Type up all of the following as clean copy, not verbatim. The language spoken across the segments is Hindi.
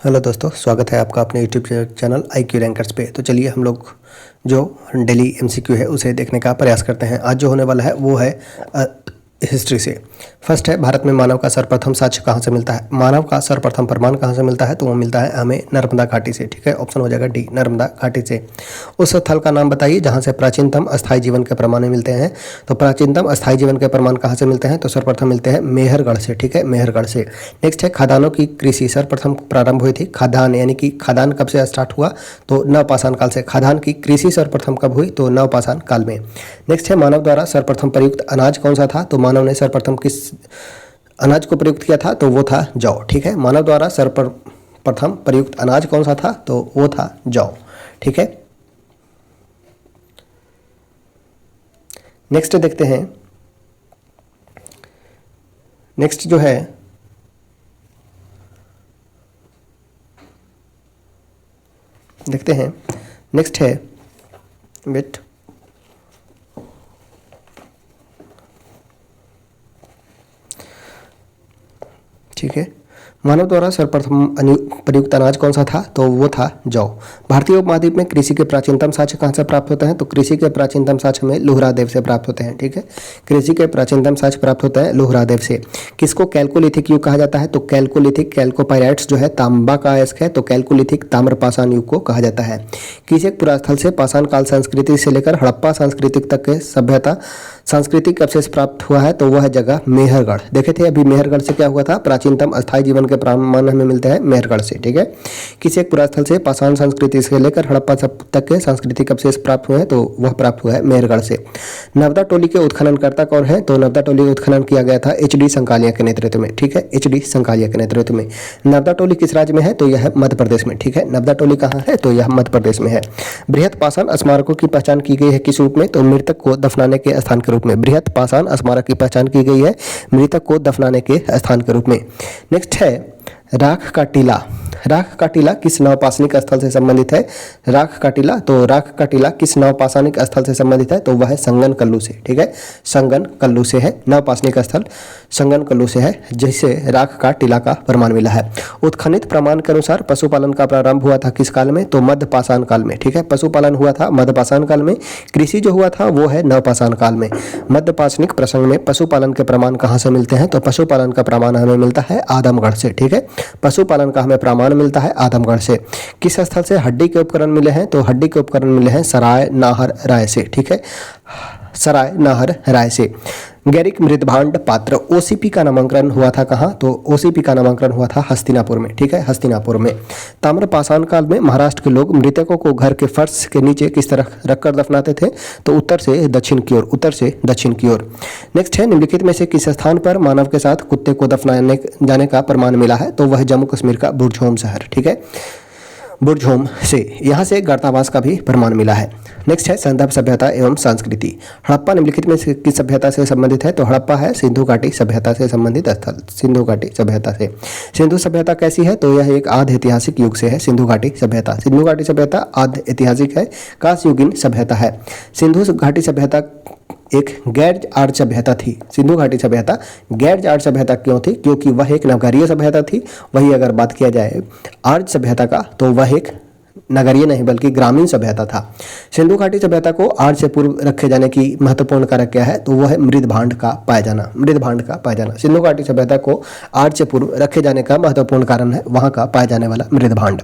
हेलो दोस्तों, स्वागत है आपका अपने यूट्यूब चैनल IQ रैंकर्स पे। तो चलिए हम लोग जो डेली MCQ है उसे देखने का प्रयास करते हैं। आज जो होने वाला है वो है हिस्ट्री से। फर्स्ट है, भारत में मानव का सर्वप्रथम साक्ष्य कहाँ से मिलता है। मानव का सर्वप्रथम प्रमाण कहाँ से मिलता है, तो वो मिलता है हमें नर्मदा घाटी से। ठीक है, ऑप्शन हो जाएगा डी, नर्मदा घाटी से। उस स्थल का नाम बताइए जहाँ से प्राचीनतम अस्थायी जीवन के प्रमाण मिलते हैं। तो प्राचीनतम अस्थायी जीवन के प्रमाण कहाँ से मिलते हैं, तो सर्वप्रथम मिलते हैं मेहरगढ़ से। ठीक है, मेहरगढ़ से। नेक्स्ट है, खदानों की कृषि सर्वप्रथम प्रारंभ हुई थी। खदान यानी कि खदान कब से स्टार्ट हुआ, तो नवपाषाण काल से। खदान की कृषि सर्वप्रथम कब हुई, तो नवपाषाण काल में। नेक्स्ट है, मानव द्वारा सर्वप्रथम प्रयुक्त अनाज कौन सा था। तो मानव ने सर्वप्रथम किस अनाज को प्रयुक्त किया था, तो वो था जौ। ठीक है, मानव द्वारा सर्वप्रथम प्रयुक्त अनाज कौन सा था, तो वो था जौ। ठीक है, नेक्स्ट देखते हैं। नेक्स्ट जो है देखते हैं, नेक्स्ट है वेट ठीक है, मानव द्वारा सर्वप्रथम प्रयुक्त अनाज कौन सा था, तो वो था जौ। भारतीय उपमहाद्वीप में कृषि के प्राचीनतम साक्ष्य कहाँ से प्राप्त होते हैं, तो कृषि के प्राचीनतम साक्ष्य में लोहरादेव से प्राप्त होते हैं। ठीक है, कृषि के प्राचीनतम साक्ष्य प्राप्त होता है लोहरादेव से। किसको कैल्कोलिथिक युग कहा जाता है, तो कैल्कोलिथिक, कैल्कोपायराइट्स जो है तांबा का अयस्क है, तो कैल्कोलिथिक ताम्रपाषाण युग को कहा जाता है। किस एक पुरास्थल से पाषाण काल संस्कृति से लेकर हड़प्पा सांस्कृतिक तक के सभ्यता सांस्कृतिक अवशेष प्राप्त हुआ है, तो वह जगह मेहरगढ़। देखे थे अभी मेहरगढ़ से क्या हुआ था, प्राचीनतम अस्थायी जीवन के प्रमाण हमें मिलते हैं मेहरगढ़ से। ठीक है, किसी एक पुरास्थल से पाषाण संस्कृति से लेकर हड़प्पा तक के सांस्कृतिक अवशेष प्राप्त हुए हैं, तो वह प्राप्त हुआ है मेहरगढ़ से। नर्मदा टोली के उत्खननकर्ता कौन है, तो नर्मदा टोली उत्खनन किया गया था HD संकालिया के नेतृत्व में। ठीक है, HD संकालिया के नेतृत्व में। नर्मदा टोली किस राज्य में है, तो यह मध्य प्रदेश में। ठीक है, नर्मदा टोली कहाँ है, तो यह मध्य प्रदेश में है। बृहत पाषाण स्मारकों की पहचान की गई है किस रूप में, तो मृतक को दफनाने के स्थान के रूप में। बृहत पाषाण स्मारक की पहचान की गई है मृतक को दफनाने के स्थान के रूप में। नेक्स्ट है, राख का टीला। राख का टीला किस नवपाषाणिक स्थल से संबंधित है। राख का टीला, तो राख का टीला किस नवपाषाणिक स्थल से संबंधित है, तो वह है संगन कल्लू से। ठीक है, संगन कल्लू से है नवपाषाणिक स्थल, संगन कल्लू से है, जिससे राख का टीला का प्रमाण मिला है। उत्खनित प्रमाण के अनुसार पशुपालन का प्रारंभ हुआ था किस काल में, तो मध्यपाषाण काल में। ठीक है, पशुपालन हुआ था मध्यपाषाण काल में। कृषि जो हुआ था वो है नवपाषाण काल में। मध्यपाषाणिक प्रसंग में पशुपालन के प्रमाण कहाँ से मिलते हैं, तो पशुपालन का प्रमाण हमें मिलता है आदमगढ़ से। ठीक है, पशुपालन का हमें प्रमाण मिलता है आदमगढ़ से। किस स्थल से हड्डी के उपकरण मिले हैं, तो हड्डी के उपकरण मिले हैं सराय नाहर राय से। ठीक है, सराय नाहर राय से। गैरिक मृदभांड पात्र OCP का नामांकन हुआ था कहाँ, तो OCP का नामांकन हुआ था हस्तिनापुर में। ठीक है, हस्तिनापुर में। ताम्रपाषाण काल में महाराष्ट्र के लोग मृतकों को घर के फर्श के नीचे किस तरह रखकर दफनाते थे, तो उत्तर से दक्षिण की ओर, उत्तर से दक्षिण की ओर। नेक्स्ट है, निम्नलिखित में से किस स्थान पर मानव के साथ कुत्ते को दफनाने जाने का प्रमाण मिला है, तो वह जम्मू कश्मीर का बुरझोम शहर। ठीक है, बुरझोम से, यहाँ से गर्तावास का भी प्रमाण मिला है। नेक्स्ट है, संदर्भ सभ्यता एवं संस्कृति। हड़प्पा निम्नलिखित में से किस सभ्यता से संबंधित है, तो हड़प्पा है सिंधु घाटी सभ्यता से संबंधित स्थल, सिंधु घाटी सभ्यता से। सिंधु सभ्यता कैसी है, तो यह एक आद्य ऐतिहासिक युग से है सिंधु घाटी सभ्यता। सिंधु घाटी सभ्यता आद्य ऐतिहासिक है, कांस्ययुगीन सभ्यता है। सिंधु घाटी सभ्यता एक गैर आर्य सभ्यता थी। सिंधु घाटी सभ्यता गैर आर्य सभ्यता क्यों थी, क्योंकि वह एक नगरीय सभ्यता थी। वही अगर बात किया जाए आर्य सभ्यता का, तो वह एक नगरीय नहीं बल्कि ग्रामीण सभ्यता था। सिंधु घाटी सभ्यता को आर्य से पूर्व रखे जाने की महत्वपूर्ण कारक क्या है, तो वह है मृदभांड का पाया जाना। मृदभांड का पाया जाना, सिंधु घाटी सभ्यता को आर्य से पूर्व रखे जाने का महत्वपूर्ण कारण है वहाँ का पाया जाने वाला मृदभांड।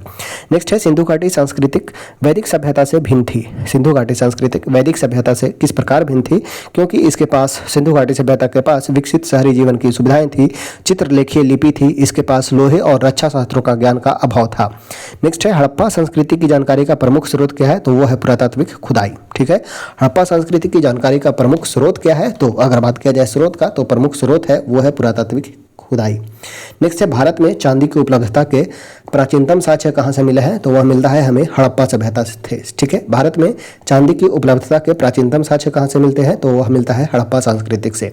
नेक्स्ट है, सिंधु घाटी सांस्कृतिक वैदिक सभ्यता से भिन्न थी। सिंधु घाटी सांस्कृतिक वैदिक सभ्यता से किस प्रकार भिन्न थी, क्योंकि इसके पास, सिंधु घाटी सभ्यता के पास विकसित शहरी जीवन की सुविधाएं थी, चित्रलेखीय लिपि थी, इसके पास लोहे और रक्षा शास्त्रों का ज्ञान का अभाव था। नेक्स्ट है, हड़प्पा संस्कृति की जानकारी का प्रमुख स्रोत क्या है, तो वो है पुरातात्विक खुदाई। ठीक है, हड़प्पा संस्कृति की जानकारी का प्रमुख स्रोत क्या है, तो अगर बात किया जाए स्रोत का, तो प्रमुख स्रोत है वो है पुरातात्विक खुदाई। नेक्स्ट है, भारत में चांदी की उपलब्धता के प्राचीनतम साक्ष्य कहाँ से मिले हैं, तो वह मिलता है हमें हड़प्पा सभ्यता से। ठीक है, भारत में चांदी की उपलब्धता के प्राचीनतम साक्ष्य कहाँ से मिलते हैं, तो वह मिलता है हड़प्पा सांस्कृतिक से।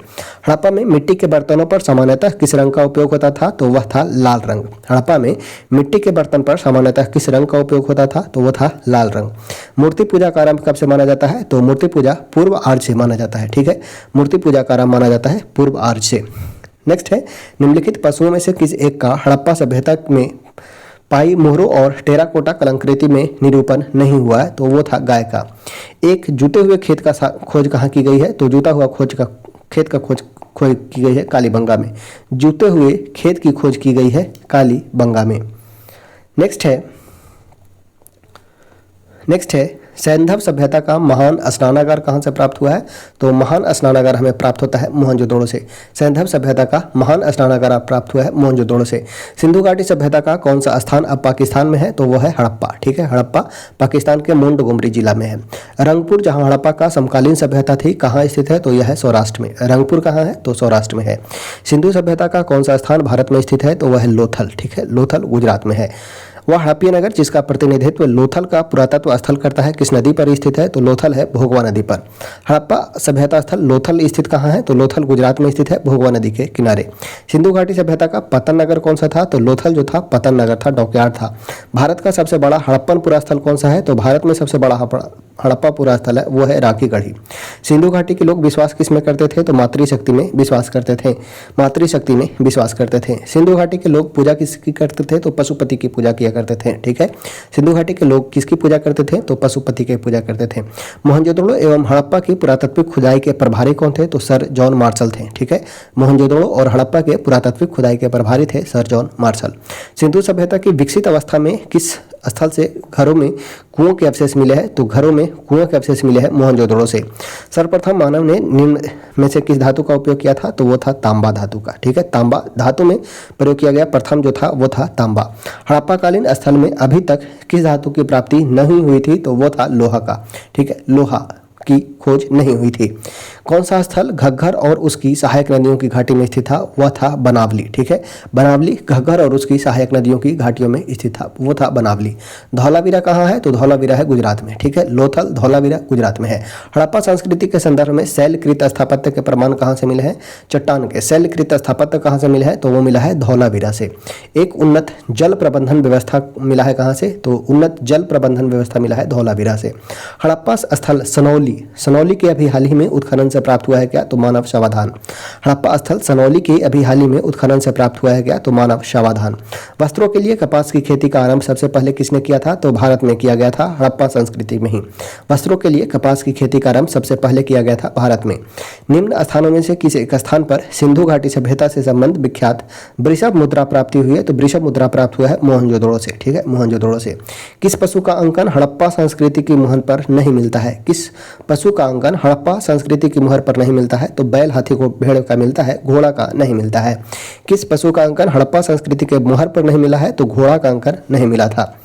हड़प्पा में मिट्टी के बर्तनों पर सामान्यतः किस रंग का उपयोग होता था, तो वह था लाल रंग। हड़प्पा में मिट्टी के बर्तन पर सामान्यतः किस रंग का उपयोग होता था, तो वह था लाल रंग। मूर्ति पूजा का आरंभ कब से माना जाता है, तो मूर्ति पूजा पूर्व आर्य से माना जाता है। ठीक है, मूर्ति पूजा का आरंभ माना जाता है पूर्व आर्य से। नेक्स्ट है, निम्नलिखित पशुओं में से किस एक का हड़प्पा सभ्यता में पाई मोहरों और टेराकोटा कलाकृति में निरूपण नहीं हुआ है, तो वो था गाय का। एक जुते हुए खेत का खोज कहाँ की गई है, तो जुता हुआ खेत का खोज की गई है कालीबंगा में। जुते हुए खेत की खोज की गई है कालीबंगा में। नेक्स्ट है सैंधव सभ्यता का महान स्नानागार कहाँ से प्राप्त हुआ है, तो महान स्नानागार हमें प्राप्त होता है मोहनजोदड़ो से। सैंधव सभ्यता का महान स्नानागार प्राप्त हुआ है मोहनजोदड़ो से। सिंधु घाटी सभ्यता का कौन सा स्थान अब पाकिस्तान में है, तो वह है हड़प्पा। ठीक है, हड़प्पा पाकिस्तान के मोंटगोमरी जिला में है। रंगपुर जहाँ हड़प्पा का समकालीन सभ्यता थी कहाँ स्थित है, तो यह है सौराष्ट्र में। रंगपुर कहाँ है, तो सौराष्ट्र में है। सिंधु सभ्यता का कौन सा स्थान भारत में स्थित है, तो वह है लोथल। ठीक है, लोथल गुजरात में है। वह हड़प्पीय नगर जिसका प्रतिनिधित्व लोथल का पुरातत्व स्थल करता है किस नदी पर स्थित है, तो लोथल है भोगवा नदी पर। हड़प्पा सभ्यता स्थल लोथल स्थित कहाँ है, तो लोथल गुजरात में स्थित है भोगवा नदी के किनारे। सिंधु घाटी सभ्यता का पतन नगर कौन सा था, तो लोथल जो था पतन नगर था, डॉकयार्ड था। भारत का सबसे बड़ा हड़प्पन पुरा स्थल कौन सा है, तो भारत में सबसे बड़ा हड़प्पा पुरा स्थल है वो है राखी गढ़ी। सिंधु घाटी के लोग विश्वास किस में करते थे, तो मातृशक्ति में विश्वास करते थे। मातृशक्ति में विश्वास करते थे। सिंधु घाटी के लोग पूजा किसकी करते थे, तो पशुपति की पूजा किया करते थे। ठीक है, सिंधु घाटी के लोग किसकी पूजा करते थे, तो पशुपति की पूजा करते थे। मोहनजोदड़ो एवं हड़प्पा की पुरातात्विक खुदाई के प्रभारी कौन थे, तो सर जॉन मार्शल थे। ठीक है, मोहनजोदड़ो और हड़प्पा के पुरातात्विक खुदाई के प्रभारी थे सर जॉन मार्शल। सिंधु सभ्यता की विकसित अवस्था में किस स्थल से घरों में कुओं के अवशेष मिले हैं, तो घरों में कुओं के अवशेष मिले हैं मोहनजोदड़ो से। सर्वप्रथम मानव ने निम्न में से किस धातु का उपयोग किया था, तो वो था तांबा धातु का। ठीक है, तांबा धातु में प्रयोग किया गया प्रथम जो था वो था तांबा। हड़प्पाकालीन स्थल में अभी तक किस धातु की प्राप्ति नहीं हुई थी, तो वो था लोहा का। ठीक है, लोहा की खोज नहीं हुई थी। कौन सा स्थल घग्गर और उसकी सहायक नदियों की घाटी में स्थित था, वह था बनावली। ठीक है, बनावली घग्गर और उसकी सहायक नदियों की घाटियों में स्थित था, वो था बनावली। धौलावीरा कहाँ है, तो धौलावीरा है गुजरात में। ठीक है, लोथल धौलावीरा गुजरात में है। हड़प्पा संस्कृति के संदर्भ में शैलकृत स्थापत्य के प्रमाण कहाँ से मिले हैं, चट्टान के। शैलकृत स्थापत्य कहाँ से मिला है, तो वो मिला है धौलावीरा से। एक उन्नत जल प्रबंधन व्यवस्था मिला है कहाँ से, तो उन्नत जल प्रबंधन व्यवस्था मिला है धौलावीरा से। हड़प्पा स्थल सनौली के अभी हाल ही में उत्खनन से प्राप्त हुआ है क्या, तो मानव शवाधान। हड़प्पा स्थल सनौली के अभी हाल ही में उत्खनन से प्राप्त हुआ है क्या, तो मानव शवाधान। वस्त्रों के लिए कपास की खेती का आरंभ सबसे पहले किसने किया था, तो भारत में किया गया था, हड़प्पा संस्कृति में ही। वस्त्रों के लिए कपास की खेती का आरंभ सबसे पहले किया गया था भारत में। निम्न स्थानों में से किसी एक स्थान पर सिंधु घाटी सभ्यता से संबंध विख्यात वृषभ मुद्रा प्राप्ति हुई है, तो वृषभ मुद्रा प्राप्त हुआ है मोहनजोदड़ो से। ठीक है, मोहनजोदड़ो से। किस पशु का अंकन हड़प्पा संस्कृति की मुहर पर नहीं मिलता है, किस पशु का अंकन हड़प्पा संस्कृति की मुहर पर नहीं मिलता है, तो बैल, हाथी को भेड़ का मिलता है, घोड़ा का नहीं मिलता है। किस पशु का अंकन हड़प्पा संस्कृति के मुहर पर नहीं मिला है, तो घोड़ा का अंकन नहीं मिला था।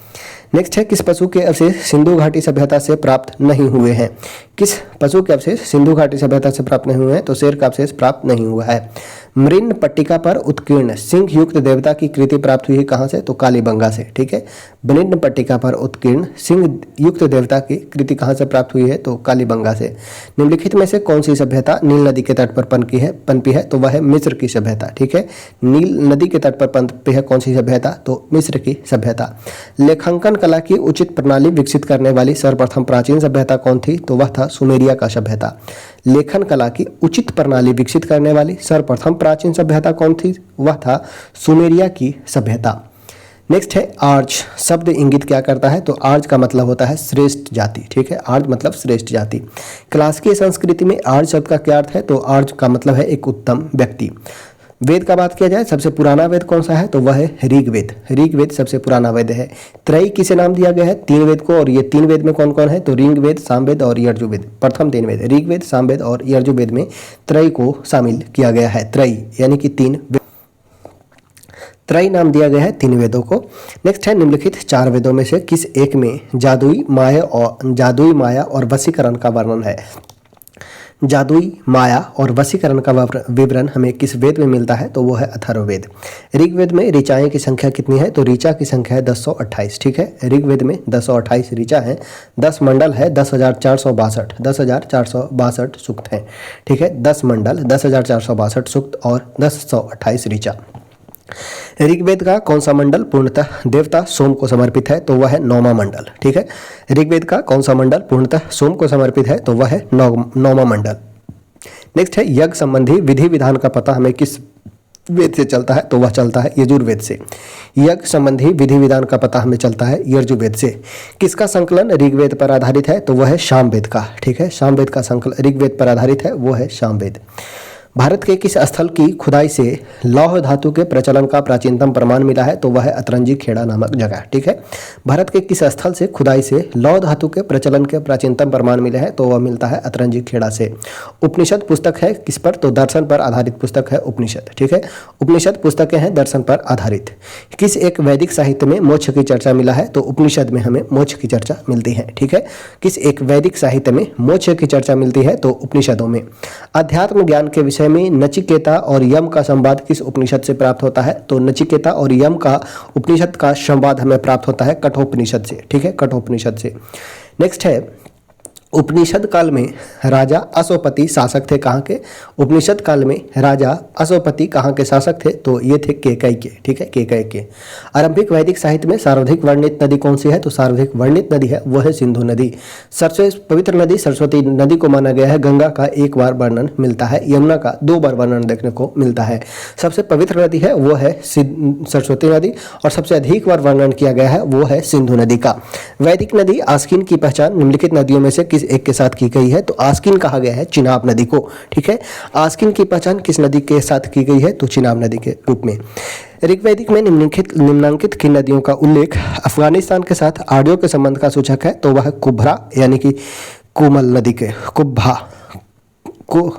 नेक्स्ट है किस पशु के अवशेष सिंधु घाटी सभ्यता से प्राप्त नहीं हुए हैं। किस पशु के अवशेष सिंधु घाटी सभ्यता से प्राप्त नहीं हुए हैं, तो शेर का अवशेष प्राप्त नहीं हुआ है। मृण पट्टिका पर उत्कीर्ण सिंह युक्त देवता की कृति प्राप्त हुई है कहाँ से, तो कालीबंगा से। ठीक है, मृण पट्टिका पर उत्कीर्ण सिंह युक्त देवता की कृति कहाँ से प्राप्त हुई है, तो कालीबंगा से। निम्नलिखित में से कौन सी सभ्यता नील नदी के तट पर पनपी है, तो वह है मिस्र की सभ्यता। ठीक है, नील नदी के तट पर पनपी है कौन सी सभ्यता, तो मिस्र की सभ्यता। लेखांकन कला की उचित प्रणाली विकसित करने वाली सर्वप्रथम प्राचीन सभ्यता कौन थी, तो वह था सुमेरिया का सभ्यता। लेखन कला की उचित प्रणाली विकसित करने वाली सर्वप्रथम प्राचीन सभ्यता कौन थी, वह था सुमेरिया की सभ्यता। नेक्स्ट है आर्ज शब्द इंगित क्या करता है, तो आर्ज का मतलब होता है श्रेष्ठ जाति। ठीक है, आर्ज मतलब श्रेष्ठ जाति। क्लासिकी संस्कृति में आर्ज शब्द का क्या अर्थ है, तो आर्ज का मतलब है एक उत्तम व्यक्ति। वेद का बात किया जाए सबसे पुराना वेद कौन सा है, तो वह है ऋग्वेद। ऋग्वेद सबसे पुराना वेद है। त्रयी किसे नाम दिया गया है, तीन वेद को, और ये तीन वेद में कौन कौन है, तो ऋग्वेद, सामवेद और यजुर्वेद। प्रथम तीन वेद ऋग्वेद, सामवेद और यजुर्वेद में त्रयी को शामिल किया गया है। त्रयी यानी कि तीन, त्रयी नाम दिया गया है तीन वेदों को। नेक्स्ट है निम्नलिखित चार वेदों में से किस एक में जादुई माया और वशीकरण का वर्णन है। जादुई माया और वशीकरण का विवरण हमें किस वेद में मिलता है, तो वो है अथर्ववेद। ऋग्वेद में ऋचाएं की संख्या कितनी है, तो ऋचा की संख्या है 1028। ठीक है, ऋग्वेद में 1028 ऋचा है। 10 मंडल है 10,462 सूक्त हैं। ठीक है, 10 मंडल 10,462 सूक्त और 1028 ऋचा। ऋग्वेद का कौन सा मंडल पूर्णतः देवता सोम को समर्पित है, तो वह है 9वां मंडल। ठीक है, ऋग्वेद का कौन सा मंडल पूर्णतः सोम को समर्पित है, तो वह है 9वां मंडल। नेक्स्ट है यज्ञ संबंधी विधि विधान का पता हमें किस वेद से चलता है तो वह चलता है यजुर्वेद से। यज्ञ संबंधी विधि विधान का पता हमें चलता है यजुर्वेद से। किसका संकलन ऋग्वेद पर आधारित है तो वह है सामवेद का। ठीक है, सामवेद का संकलन ऋग्वेद पर आधारित है, वो है सामवेद। भारत के किस स्थल की खुदाई से लौह धातु के प्रचलन का प्राचीनतम प्रमाण मिला है तो वह है अतरंजी खेड़ा नामक जगह। ठीक है, भारत के किस स्थल से खुदाई से लौह धातु के प्रचलन के प्राचीनतम प्रमाण मिले हैं तो वह मिलता है अतरंजी खेड़ा से। उपनिषद पुस्तक है किस पर तो दर्शन पर आधारित पुस्तक है उपनिषद। ठीक है, उपनिषद पुस्तकें हैं दर्शन पर आधारित। किस एक वैदिक साहित्य में मोक्ष की चर्चा मिला है तो उपनिषद में हमें मोक्ष की चर्चा मिलती है। ठीक है, किस एक वैदिक साहित्य में मोक्ष की चर्चा मिलती है तो उपनिषदों में। अध्यात्म ज्ञान के विषय में नचिकेता और यम का संवाद किस उपनिषद से प्राप्त होता है तो नचिकेता और यम का उपनिषद का संवाद हमें प्राप्त होता है कठोपनिषद से। ठीक है, कठोपनिषद से। नेक्स्ट है, उपनिषद काल में राजा अश्वपति शासक थे कहाँ के। उपनिषद काल में राजा अश्वपति कहाँ के शासक थे तो ये थे केकई के। ठीक है, केकई के। आरंभिक वैदिक साहित्य में सर्वाधिक वर्णित नदी कौन सी है तो सर्वाधिक वर्णित नदी है वो है सिंधु नदी। सबसे पवित्र नदी सरस्वती नदी को माना गया है। गंगा का एक बार वर्णन मिलता है, यमुना का 2 बार वर्णन देखने को मिलता है। सबसे पवित्र नदी है वो है सरस्वती नदी और सबसे अधिक बार वर्णन किया गया है वो है सिंधु नदी का। वैदिक नदी आस्किन की पहचान निम्नलिखित नदियों में से एक के साथ की गई है तो आस्किन कहा गया है चिनाब नदी को। ठीक है, आस्किन की पहचान किस नदी के साथ की गई है तो चिनाब नदी के रूप में। ऋग्वैदिक में निम्नांकित किन नदियों का उल्लेख अफगानिस्तान के साथ आर्यों के संबंध का सूचक है तो वह कुब्रा यानी कि कोमल नदी के कुब्भा को।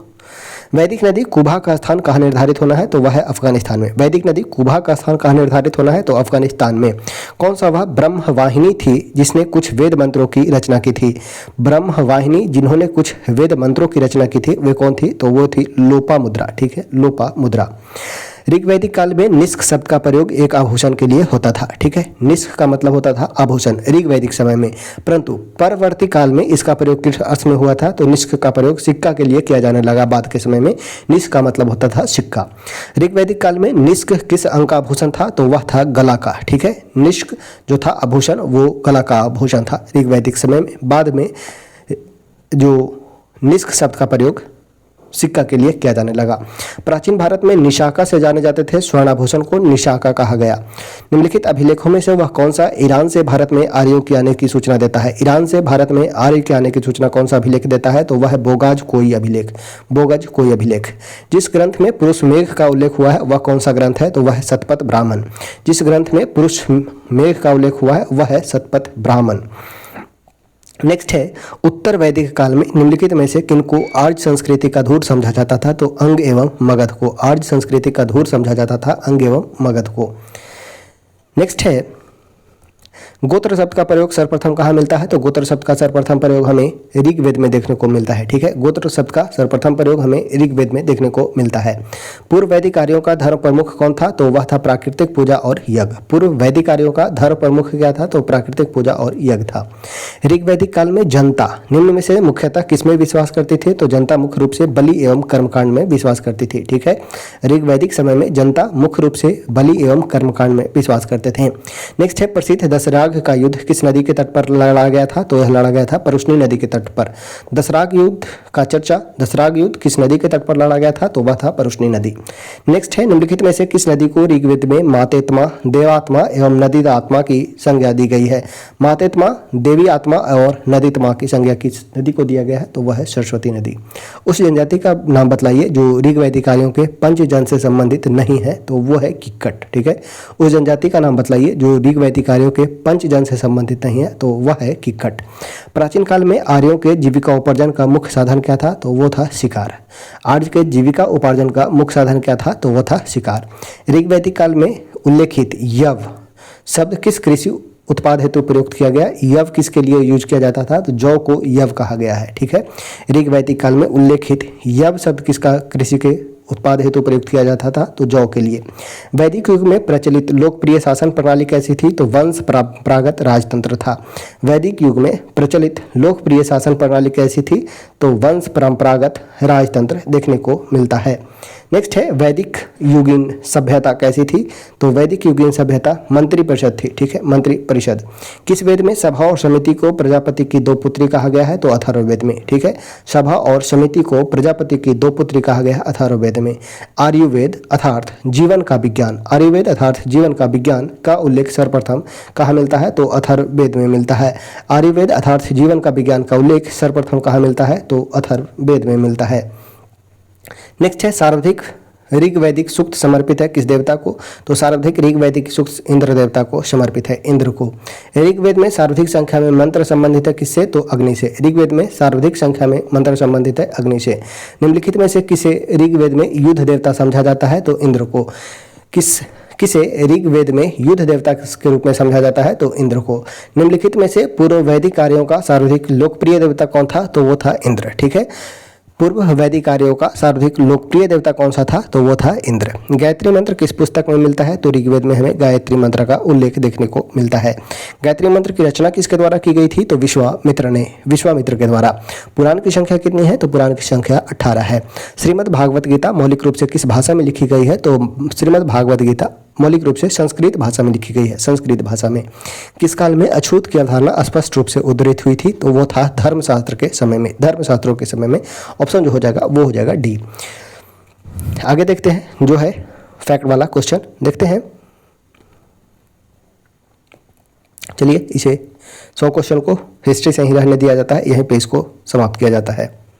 वैदिक नदी कुबा का स्थान कहाँ निर्धारित होना है तो वह है अफगानिस्तान में। वैदिक नदी कुबा का स्थान कहाँ निर्धारित होना है तो अफगानिस्तान में। कौन सा वह ब्रह्मवाहिनी थी जिसने कुछ वेद मंत्रों की रचना की थी। ब्रह्मवाहिनी जिन्होंने कुछ वेद मंत्रों की रचना की थी वे कौन थी तो वो थी लोपामुद्रा। ठीक है, लोपामुद्रा। ऋग्वैदिक काल में निष्क शब्द का प्रयोग एक आभूषण के लिए होता था। ठीक है, निष्क का मतलब होता था आभूषण ऋग्वैदिक समय में, परंतु परवर्ती काल में इसका प्रयोग किस अर्थ में हुआ था तो निष्क का प्रयोग सिक्का के लिए किया जाने लगा। बाद के समय में निष्क का मतलब होता था सिक्का। ऋग्वैदिक काल में निष्क किस अंग का आभूषण था तो वह था गला का। ठीक है, निष्क जो था आभूषण वो गला का आभूषण था ऋग्वैदिक समय में। बाद में जो निष्क शब्द का प्रयोग सिक्का के लिए किया जाने लगा। प्राचीन भारत में निशाका से जाने जाते थे स्वर्णाभूषण को निशाका कहा गया। निम्नलिखित अभिलेखों में से वह कौन सा ईरान से भारत में आर्यों के आने की सूचना देता है। ईरान से भारत में आर्य के आने की सूचना कौन सा अभिलेख देता है तो वह है बोगाज कोई अभिलेख। बोगज कोई अभिलेख। जिस ग्रंथ में पुरुष मेघ का उल्लेख हुआ है वह कौन सा ग्रंथ है तो वह है शतपथ ब्राह्मण। जिस ग्रंथ में पुरुष मेघ का उल्लेख हुआ है वह है शतपथ ब्राह्मण। नेक्स्ट है, उत्तर वैदिक काल में निम्नलिखित में से किनको आर्य संस्कृति का धूर समझा जाता था तो अंग एवं मगध को। आर्य संस्कृति का धूर समझा जाता था अंग एवं मगध को। नेक्स्ट है, गोत्र शब्द का प्रयोग सर्वप्रथम कहाँ मिलता है तो गोत्र शब्द का सर्वप्रथम प्रयोग हमें ऋग्वेद में देखने को मिलता है। ठीक है, गोत्र शब्द का सर्वप्रथम प्रयोग हमें ऋग्वेद में देखने को मिलता है। पूर्व वैदिक आर्यों का धर्म प्रमुख कौन था तो वह था प्राकृतिक पूजा और यज्ञ। पूर्व वैदिक आर्यों का धर्म प्रमुख क्या था तो प्राकृतिक पूजा और यज्ञ था। ऋग्वैदिक काल में जनता निम्न में से मुख्यतः किसमें विश्वास करती थी तो जनता मुख्य रूप से बलि एवं कर्मकांड में विश्वास करती थी। ठीक है, ऋग्वैदिक समय में जनता मुख्य रूप से बलि एवं कर्मकांड में विश्वास करते थे। नेक्स्ट है, प्रसिद्ध दशराग का युद्ध किस नदी के तट पर लड़ा गया था तो यह लड़ा गया था परुष्णी नदी के तट पर। दशराग युद्ध का चर्चा, दशराग युद्ध किस नदी के तट पर लड़ा गया था तो वह था परुष्णी नदी। नेक्स्ट है, निम्नलिखित में से किस नदी को ऋग्वेद में मातेत्मा, देवात्मा एवं नदी आत्मा की संज्ञा दी गई है। मातेत्मा, देवी आत्मा और नदीत्मा की संज्ञा किस नदी को दिया गया है तो वह है सरस्वती नदी। उस जनजाति का नाम बतलाइए जो ऋग्वैदिक आर्यों के पंचजन से संबंधित नहीं है तो वो है किक्कट। ठीक है, उस जनजाति का नाम बतलाइए जो ऋग्वैदिक आर्यों के पंचजन से संबंधित नहीं है तो वह है किक्कट। प्राचीन काल में आर्यों के जीविका उपार्जन का मुख्य साधन क्या था तो वो था शिकार। आर्य के जीविका उपार्जन का मुख्य साधन क्या था तो वह था शिकार। ऋग्वैदिक काल में उल्लेखित यव शब्द किस कृषि उत्पाद हेतु प्रयुक्त किया गया। यव किसके लिए यूज किया जाता था तो जौ को यव कहा गया है। ठीक है, ऋग्वैदिक काल में उल्लेखित यव शब्द किसका कृषि के उत्पाद हेतु प्रयुक्त किया जाता था तो जौ के लिए। वैदिक युग में प्रचलित लोकप्रिय शासन प्रणाली कैसी थी तो वंश परंपरागत राजतंत्र था। वैदिक युग में प्रचलित लोकप्रिय शासन प्रणाली कैसी थी तो वंश परंपरागत राजतंत्र देखने को मिलता है। नेक्स्ट है वैदिक युगीन सभ्यता कैसी थी, तो वैदिक युगीन सभ्यता मंत्री परिषद थी, ठीक है, मंत्री परिषद। किस वेद में सभा और समिति को प्रजापति की दो पुत्री कहा गया है, तो अथर्ववेद में, ठीक है। सभा और समिति को प्रजापति की दो पुत्री कहा गया है अथर्ववेद में। आयुर्वेद अर्थात जीवन का विज्ञान, आयुर्वेद अर्थात जीवन का विज्ञान का उल्लेख सर्वप्रथम कहाँ मिलता है, तो अथर्ववेद में मिलता है। आयुर्वेद अर्थात जीवन का विज्ञान का उल्लेख सर्वप्रथम कहाँ मिलता है, तो अथर्ववेद में मिलता है। नेक्स्ट है सार्वधिक ऋग्वैदिक सूक्त समर्पित है किस देवता को, तो सार्वधिक ऋग्वैदिक सूक्त इंद्र देवता को समर्पित है, इंद्र को। ऋग्वेद में सार्वधिक संख्या में मंत्र संबंधित है किससे, तो अग्नि से। ऋग्वेद में सार्वधिक संख्या में मंत्र संबंधित है अग्नि से। निम्नलिखित में से किसे ऋग्वेद में युद्ध देवता समझा जाता है, तो इंद्र को। किसे ऋग्वेद में युद्ध देवता के रूप में समझा जाता है, तो इंद्र को। निम्नलिखित में से पूर्व वैदिक कार्यों का सर्वाधिक लोकप्रिय देवता कौन था, तो वो था इंद्र, ठीक है। पूर्व वैदिक कार्यों का सर्वाधिक लोकप्रिय देवता कौन सा था, तो वो था इंद्र। गायत्री मंत्र किस पुस्तक में मिलता है, तो ऋग्वेद में हमें गायत्री मंत्र का उल्लेख देखने को मिलता है। गायत्री मंत्र की रचना किसके द्वारा की गई थी, तो विश्वामित्र के द्वारा। पुराण की संख्या कितनी है, तो पुराण की संख्या 18 है। श्रीमद् भागवत गीता मौलिक रूप से किस भाषा में लिखी गई है, तो श्रीमद् भागवत गीता मौलिक रूप से संस्कृत भाषा में लिखी गई है, संस्कृत भाषा में। किस काल में अछूत की अवधारणा स्पष्ट रूप से उद्धृत हुई थी, तो वो था धर्मशास्त्र के समय में, धर्मशास्त्रों के समय में। ऑप्शन जो हो जाएगा वो हो जाएगा डी। आगे देखते हैं जो है फैक्ट वाला क्वेश्चन, देखते हैं। चलिए इसे 100 क्वेश्चन को हिस्ट्री से ही रहने दिया जाता है, यहीं पे इसको समाप्त किया जाता है।